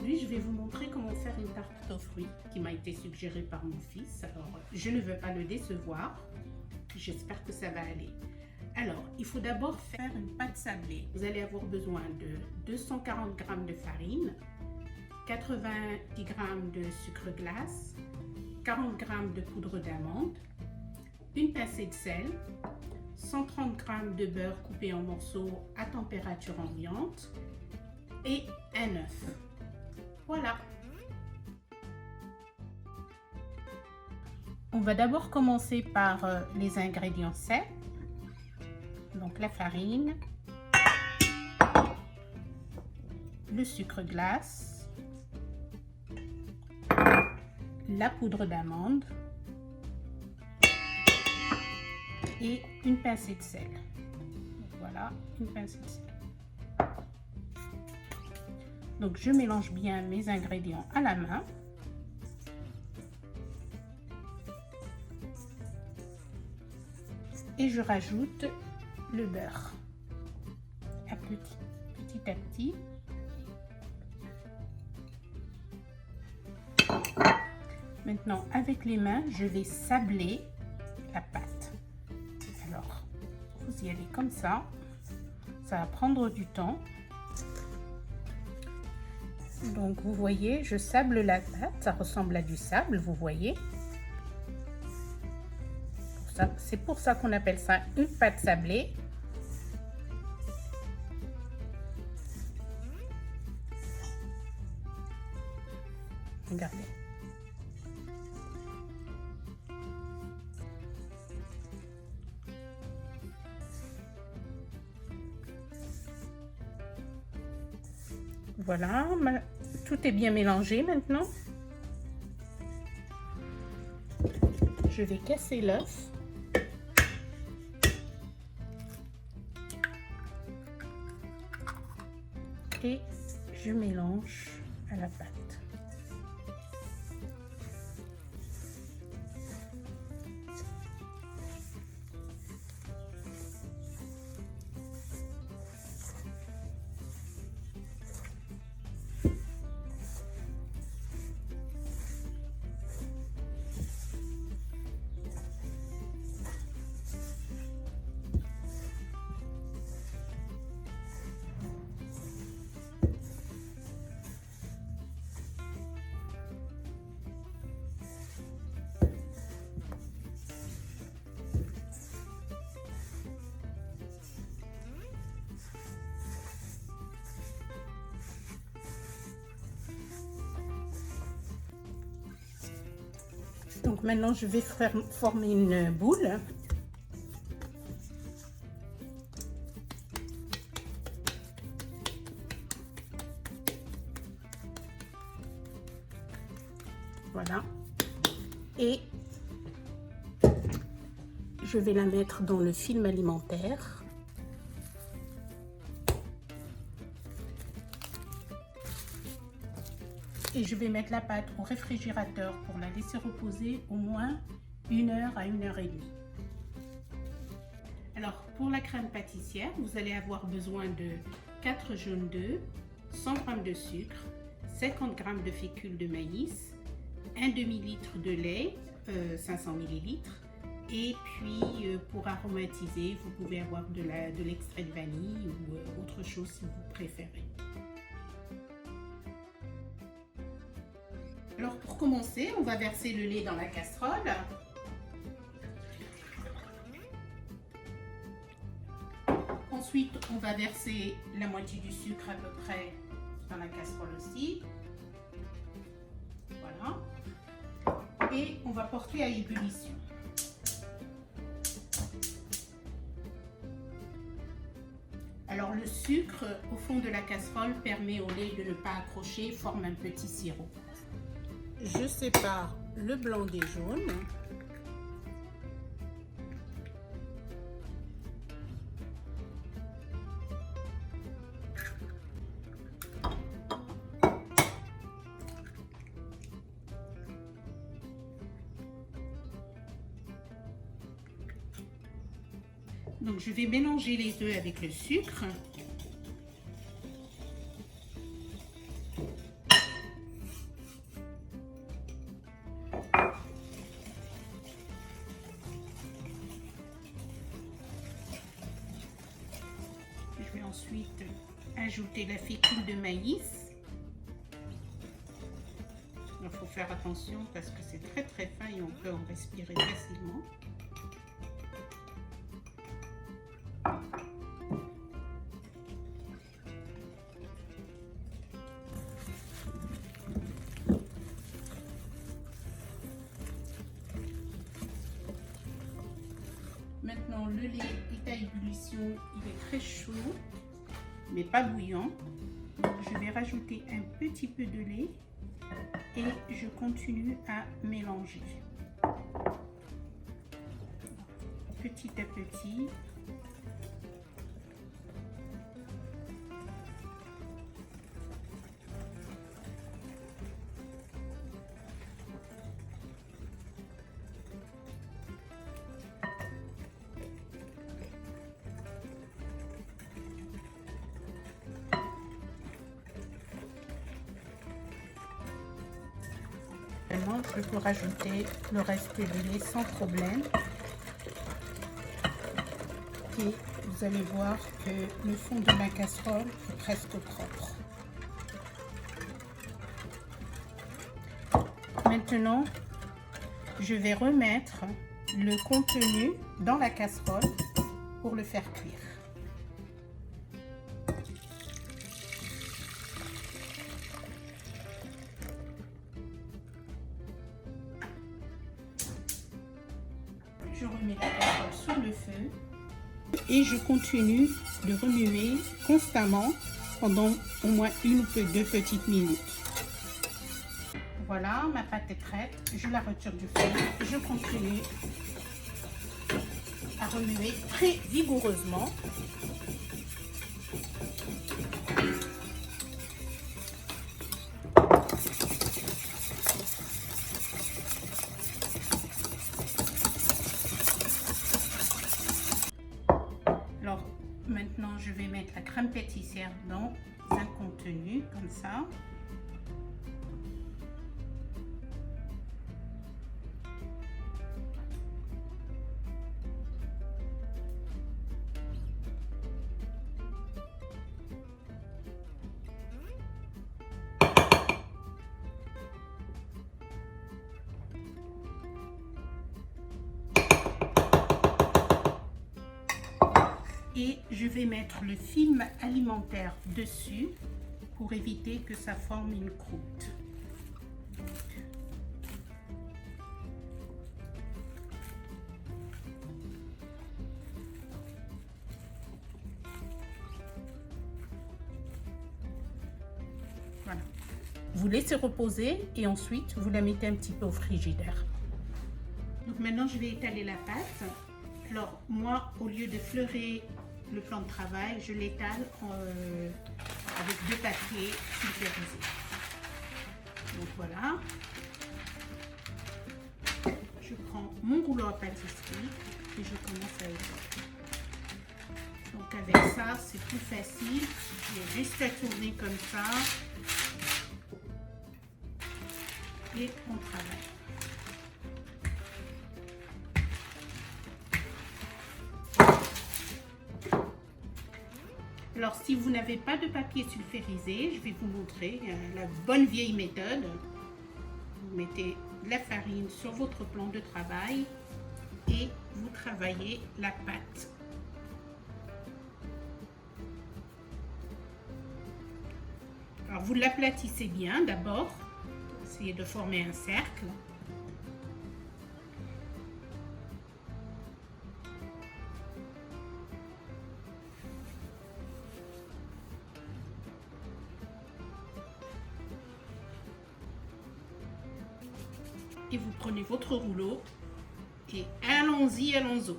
Aujourd'hui, je vais vous montrer comment faire une tarte aux fruits qui m'a été suggérée par mon fils. Alors, je ne veux pas le décevoir. J'espère que ça va aller. Alors, il faut d'abord faire une pâte sablée. Vous allez avoir besoin de 240 g de farine, 90 g de sucre glace, 40 g de poudre d'amande, une pincée de sel, 130 g de beurre coupé en morceaux à température ambiante et un œuf. Voilà. On va d'abord commencer par les ingrédients secs. Donc la farine, le sucre glace, la poudre d'amande et une pincée de sel. Voilà, une pincée de sel. Donc je mélange bien mes ingrédients à la main. Et je rajoute le beurre à petit à petit. Maintenant, avec les mains, je vais sabler la pâte. Alors, vous y allez comme ça. Ça va prendre du temps. Donc, vous voyez, je sable la pâte. Ça ressemble à du sable, vous voyez. C'est pour ça qu'on appelle ça une pâte sablée. Regardez. Voilà, tout est bien mélangé maintenant. Je vais casser l'œuf. Et je mélange à la pâte. Donc maintenant, je vais former une boule. Voilà. Et je vais la mettre dans le film alimentaire. Et je vais mettre la pâte au réfrigérateur pour la laisser reposer au moins 1 heure à 1 heure et demie. Alors pour la crème pâtissière, vous allez avoir besoin de 4 jaunes d'œufs, 100 g de sucre, 50 g de fécule de maïs, un demi-litre de lait, 500 ml. Et puis pour aromatiser, vous pouvez avoir de l'extrait de vanille ou autre chose si vous préférez. Alors pour commencer, on va verser le lait dans la casserole. Ensuite, on va verser la moitié du sucre à peu près dans la casserole aussi. Voilà. Et on va porter à ébullition. Alors le sucre au fond de la casserole permet au lait de ne pas accrocher, forme un petit sirop. Je sépare le blanc des jaunes. Donc je vais mélanger les œufs avec le sucre. ensuite ajouter la fécule de maïs. Il faut faire attention parce que c'est très très fin et on peut en respirer facilement. Maintenant, le lait est à ébullition, il est très chaud, mais pas bouillant. Je vais rajouter un petit peu de lait et je continue à mélanger. Petit à petit. Je peux rajouter le reste du lait sans problème. Et vous allez voir que le fond de ma casserole est presque propre. Maintenant, je vais remettre le contenu dans la casserole pour le faire cuire. Je remets la casserole sur le feu et je continue de remuer constamment pendant au moins 1 ou 2 petites minutes. Voilà, ma pâte est prête. Je la retire du feu. Je continue à remuer très vigoureusement. Alors, maintenant, je vais mettre la crème pâtissière dans un contenu, comme ça. Et je vais mettre le film alimentaire dessus pour éviter que ça forme une croûte. Voilà. Vous laissez reposer et ensuite vous la mettez un petit peu au frigidaire. Donc maintenant je vais étaler la pâte. Alors moi, au lieu de fleurer le plan de travail, je l'étale avec 2 papiers pulvérisés. Donc voilà. Je prends mon rouleau à pâtisserie et je commence à étaler. Donc avec ça, c'est plus facile. J'ai juste à tourner comme ça et on travaille. Alors, si vous n'avez pas de papier sulfurisé, je vais vous montrer la bonne vieille méthode. Vous mettez de la farine sur votre plan de travail et vous travaillez la pâte. Alors, vous l'aplatissez bien d'abord. Essayez de former un cercle. Et vous prenez votre rouleau et allons-y, allons-y.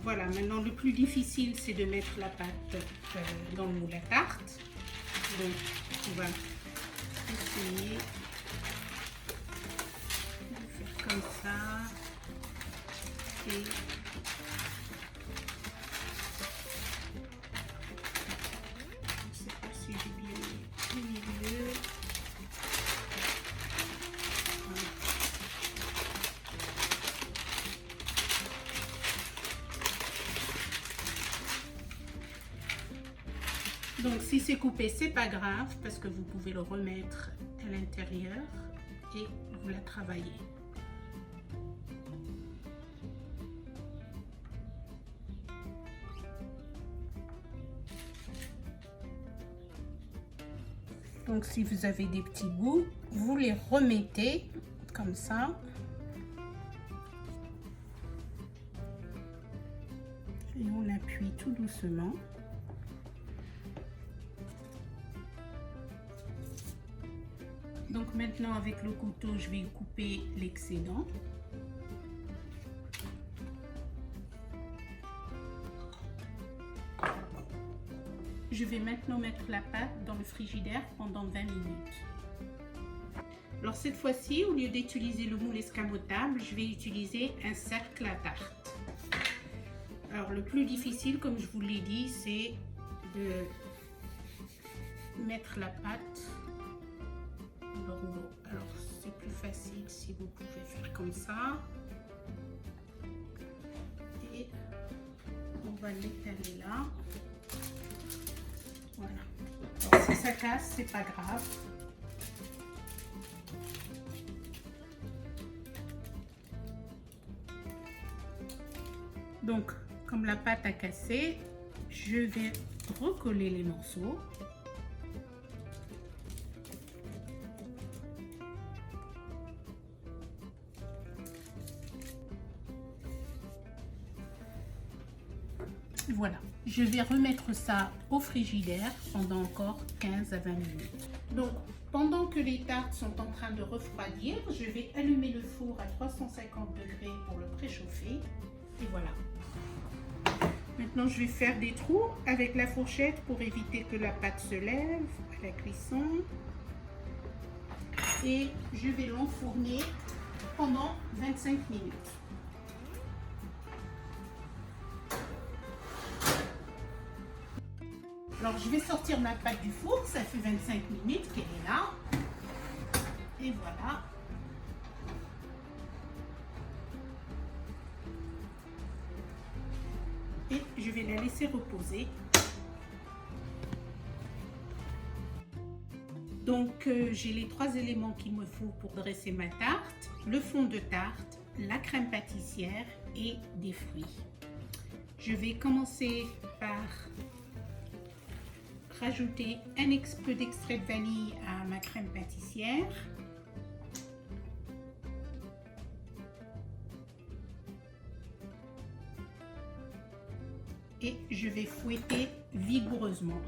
Voilà, maintenant le plus difficile c'est de mettre la pâte dans le moule à tarte. Donc on va essayer de faire comme ça. Et je ne sais pas si j'ai bien mis au milieu. Donc si c'est coupé, c'est pas grave parce que vous pouvez le remettre à l'intérieur et vous la travaillez. Donc si vous avez des petits bouts, vous les remettez comme ça. Et on appuie tout doucement. Donc maintenant avec le couteau, je vais couper l'excédent. Je vais maintenant mettre la pâte dans le frigidaire pendant 20 minutes. Alors cette fois-ci, au lieu d'utiliser le moule escamotable, je vais utiliser un cercle à tarte. Alors le plus difficile, comme je vous l'ai dit, c'est de mettre la pâte dans le rouleau. Alors c'est plus facile si vous pouvez faire comme ça. Et on va l'étaler là. Voilà. Alors, si ça casse, c'est pas grave. Donc, comme la pâte a cassé, je vais recoller les morceaux. Voilà, je vais remettre ça au frigidaire pendant encore 15 à 20 minutes. Donc, pendant que les tartes sont en train de refroidir, je vais allumer le four à 350 degrés pour le préchauffer. Et voilà. Maintenant, je vais faire des trous avec la fourchette pour éviter que la pâte se lève à la cuisson. Et je vais l'enfourner pendant 25 minutes. Alors, je vais sortir ma pâte du four, ça fait 25 minutes qu'elle est là. Et voilà. Et je vais la laisser reposer. Donc, j'ai les 3 éléments qu'il me faut pour dresser ma tarte. Le fond de tarte, la crème pâtissière et des fruits. Je vais commencer par rajouter un peu d'extrait de vanille à ma crème pâtissière. Et je vais fouetter vigoureusement.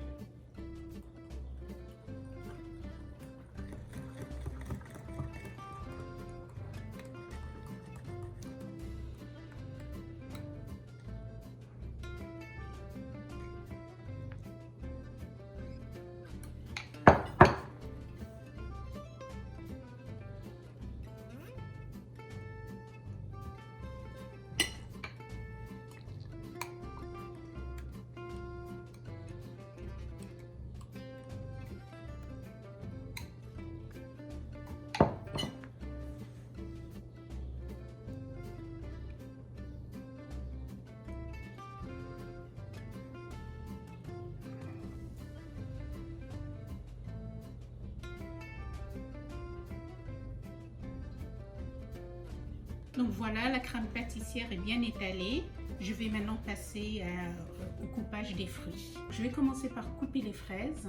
Donc voilà, la crème pâtissière est bien étalée. Je vais maintenant passer au coupage des fruits. Je vais commencer par couper les fraises.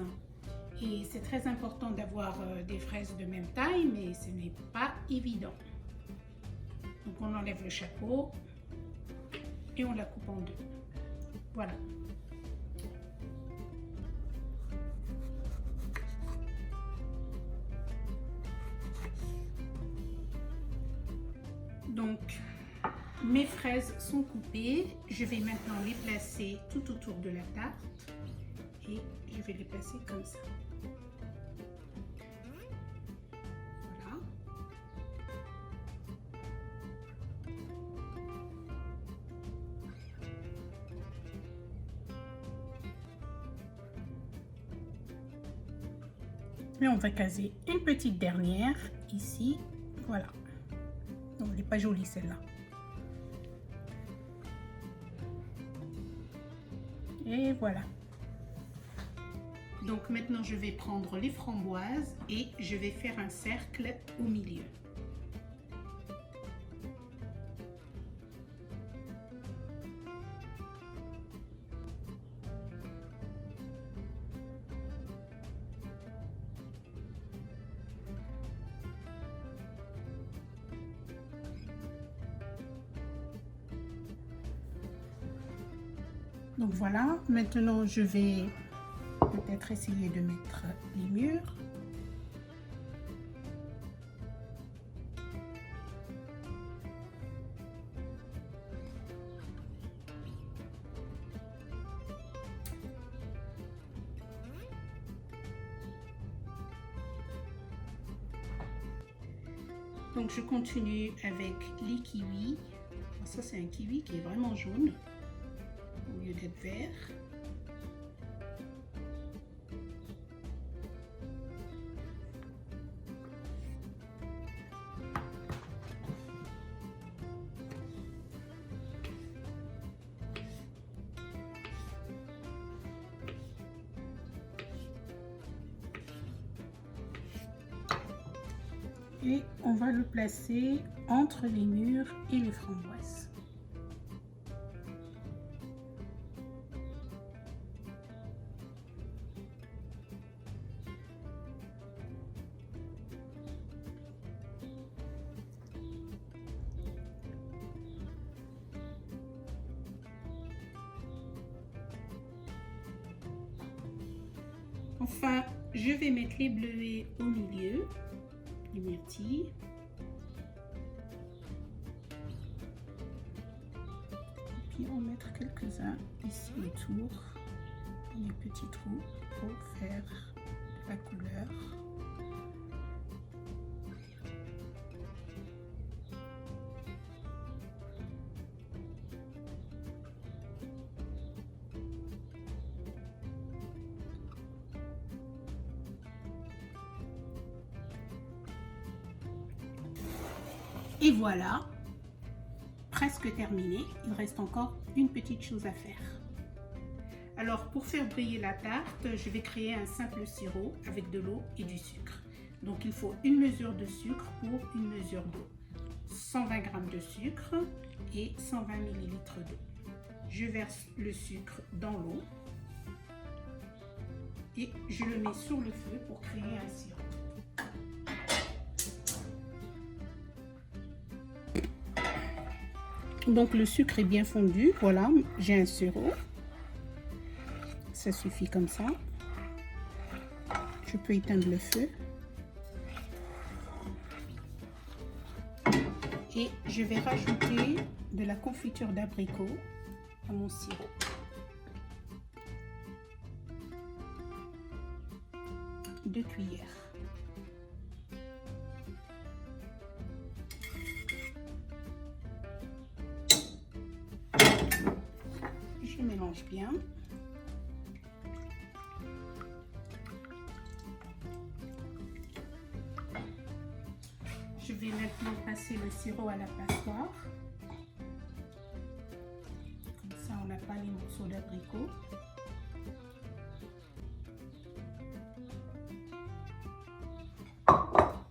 Et c'est très important d'avoir des fraises de même taille, mais ce n'est pas évident. Donc on enlève le chapeau et on la coupe en deux. Voilà. Donc, mes fraises sont coupées. Je vais maintenant les placer tout autour de la tarte et je vais les placer comme ça. Voilà. Et on va caser une petite dernière ici. Voilà. Non, elle n'est pas jolie celle-là. Et voilà. Donc maintenant je vais prendre les framboises et je vais faire un cercle au milieu. Donc voilà, maintenant je vais peut-être essayer de mettre les murs. Donc je continue avec les kiwis. Ça c'est un kiwi qui est vraiment jaune au lieu d'être vert. Et on va le placer entre les murs et les framboises. Enfin, je vais mettre les bleuets au milieu. Les myrtilles. Et puis on va mettre quelques-uns ici autour, dans les petits trous pour faire de la couleur. Et voilà, presque terminé. Il reste encore une petite chose à faire. Alors pour faire briller la tarte, je vais créer un simple sirop avec de l'eau et du sucre. Donc il faut une mesure de sucre pour une mesure d'eau. 120 g de sucre et 120 ml d'eau. Je verse le sucre dans l'eau et je le mets sur le feu pour créer un sirop. Donc le sucre est bien fondu, voilà, j'ai un sirop. Ça suffit comme ça. Je peux éteindre le feu. Et je vais rajouter de la confiture d'abricot à mon sirop. Deux cuillères. Je mélange bien. Je vais maintenant passer le sirop à la passoire. Comme ça, on n'a pas les morceaux d'abricot.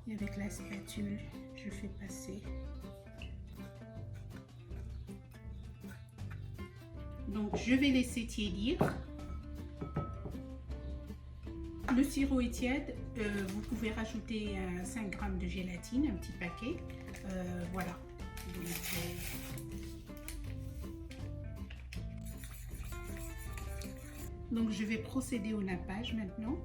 Et avec la spatule, je fais passer. Donc, je vais laisser tiédir. Le sirop est tiède. Vous pouvez rajouter 5 g de gélatine, un petit paquet. Voilà. Donc, je vais procéder au nappage maintenant.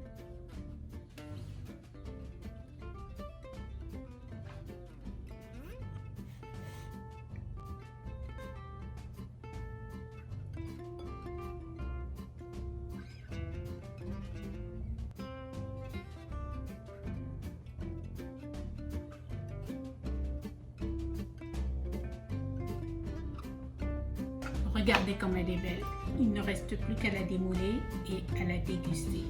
Regardez comme elle est belle. Il ne reste plus qu'à la démouler et à la déguster.